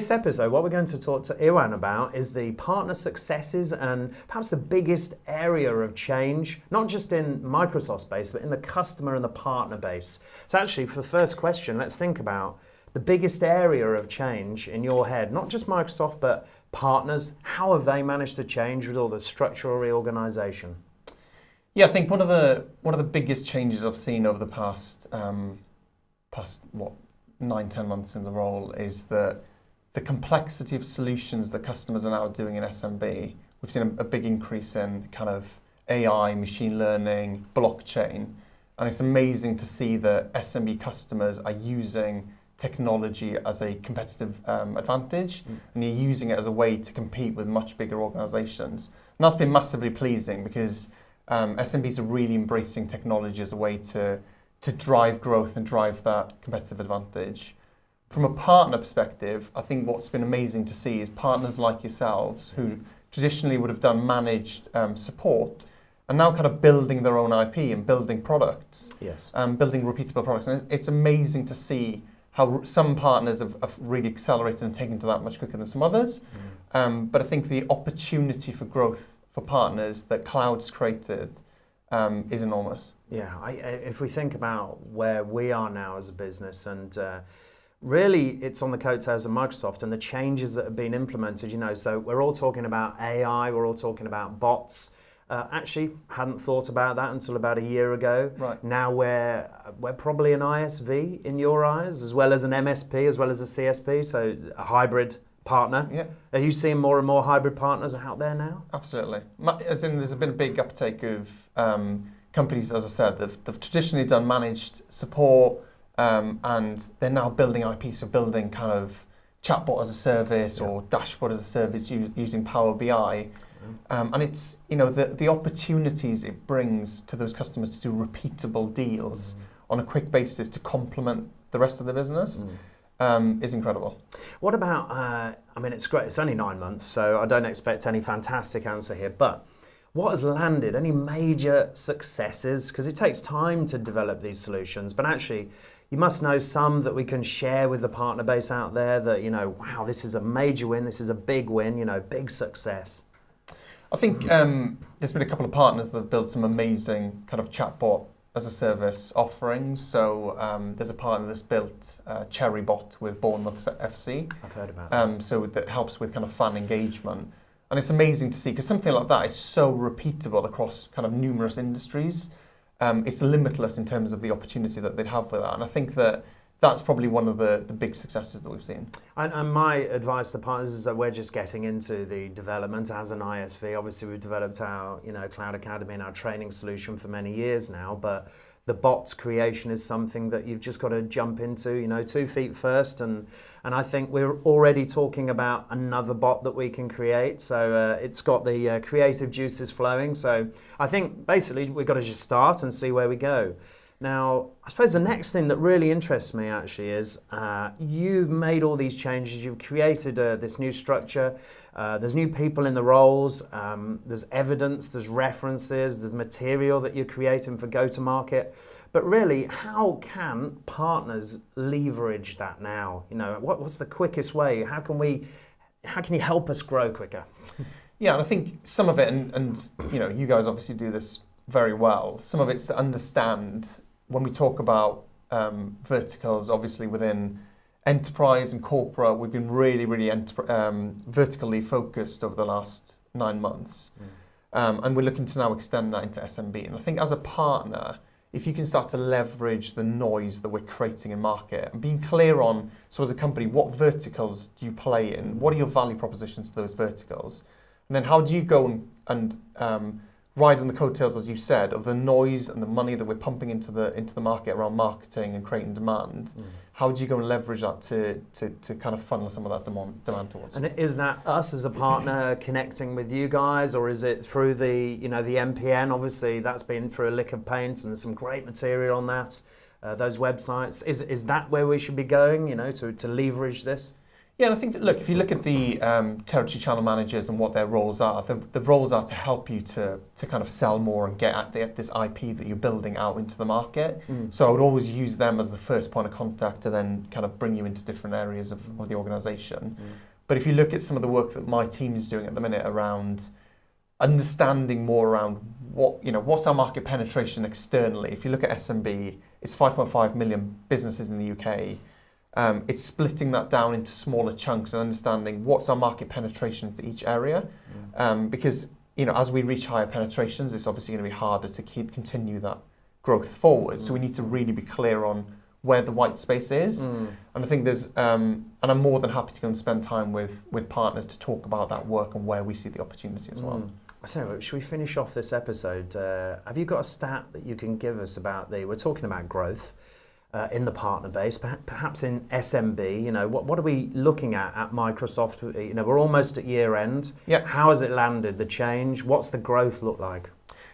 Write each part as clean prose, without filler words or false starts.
this episode, what we're going to talk to Iwan about is the partner successes and perhaps the biggest area of change, not just in Microsoft's base, but in the customer and the partner base. So actually, for the first question, let's think about the biggest area of change in your head, not just Microsoft, but partners. How have they managed to change with all the structural reorganization? Yeah, I think one of the biggest changes I've seen over the past 9-10 months in the role is that the complexity of solutions that customers are now doing in SMB. We've seen a big increase in kind of AI, machine learning, blockchain, and it's amazing to see that SMB customers are using technology as a competitive advantage, and you're using it as a way to compete with much bigger organizations. And that's been massively pleasing because SMBs are really embracing technology as a way to drive growth and drive that competitive advantage. From a partner perspective, I think what's been amazing to see is partners like yourselves who traditionally would have done managed support are now kind of building their own IP and building products, building repeatable products. And it's amazing to see how some partners have really accelerated and taken to that much quicker than some others. But I think the opportunity for growth for partners that cloud's created is enormous. Yeah, if we think about where we are now as a business, and really it's on the coattails of Microsoft and the changes that have been implemented, so we're all talking about AI, we're all talking about bots. Actually, hadn't thought about that until about a year ago. Right. Now we're probably an ISV in your eyes, as well as an MSP, as well as a CSP, so a hybrid partner. Yeah. Are you seeing more and more hybrid partners out there now? Absolutely. As in, there's been a big uptake of companies, as I said, they've traditionally done managed support, and they're now building IP, so building kind of chatbot as a service or dashboard as a service using Power BI. And it's, the opportunities it brings to those customers to do repeatable deals on a quick basis to complement the rest of the business is incredible. What about, it's great, it's only 9 months, so I don't expect any fantastic answer here, but what has landed? Any major successes? Because it takes time to develop these solutions, but actually you must know some that we can share with the partner base out there that, wow, this is a major win, this is a big win, big success. I think there's been a couple of partners that have built some amazing kind of chatbot as a service offerings. So there's a partner that's built CherryBot with Bournemouth FC. I've heard about this. So that helps with kind of fan engagement. And it's amazing to see, because something like that is so repeatable across kind of numerous industries. It's limitless in terms of the opportunity that they'd have with that. And I think that's probably one of the big successes that we've seen. And my advice to partners is that we're just getting into the development as an ISV. Obviously, we've developed our Cloud Academy and our training solution for many years now, but the bots creation is something that you've just got to jump into, 2 feet first. And I think we're already talking about another bot that we can create. So it's got the creative juices flowing. So I think basically we've got to just start and see where we go. Now, I suppose the next thing that really interests me actually is you've made all these changes, you've created this new structure, there's new people in the roles, there's evidence, there's references, there's material that you're creating for go-to-market. But really, how can partners leverage that now? What's the quickest way? How can you help us grow quicker? Yeah, and I think some of it, and you guys obviously do this very well, some of it's to understand when we talk about verticals, obviously within enterprise and corporate, we've been really, really vertically focused over the last 9 months. And we're looking to now extend that into SMB. And I think as a partner, if you can start to leverage the noise that we're creating in market and being clear on, so as a company, what verticals do you play in? What are your value propositions to those verticals? And then how do you go and ride on the coattails, as you said, of the noise and the money that we're pumping into the market around marketing and creating demand? How do you go and leverage that to kind of funnel some of that demand towards? And is that us as a partner connecting with you guys, or is it through the the MPN? Obviously, that's been through a lick of paint, and there's some great material on that. Those websites. Is that where we should be going? To leverage this? Yeah, and I think that, look, if you look at the territory channel managers and what their roles are, the roles are to help you to kind of sell more and get at this IP that you're building out into the market. So I would always use them as the first point of contact to then kind of bring you into different areas of the organisation. But if you look at some of the work that my team is doing at the minute around understanding more around what's our market penetration externally. If you look at SMB, it's 5.5 million businesses in the UK. It's splitting that down into smaller chunks and understanding what's our market penetration into each area. Because as we reach higher penetrations, it's obviously going to be harder to continue that growth forward. So we need to really be clear on where the white space is. And I think there's, and I'm more than happy to go and spend time with partners to talk about that work and where we see the opportunity as well. So, should we finish off this episode? Have you got a stat that you can give us about we're talking about growth in the partner base, perhaps in SMB, what are we looking at Microsoft? We're almost at year end. Yeah. How has it landed, the change? What's the growth look like?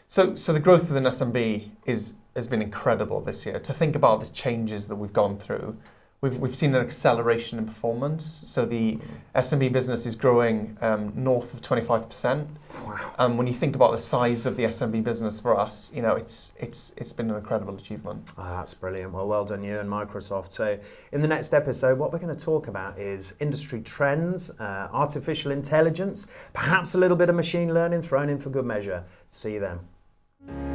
So the growth within SMB has been incredible this year. To think about the changes that we've gone through, we've seen an acceleration in performance. So the SMB business is growing north of 25%. Wow. And when you think about the size of the SMB business for us, it's been an incredible achievement. Oh, that's brilliant. Well done you and Microsoft. So in the next episode, what we're going to talk about is industry trends, artificial intelligence, perhaps a little bit of machine learning thrown in for good measure. See you then.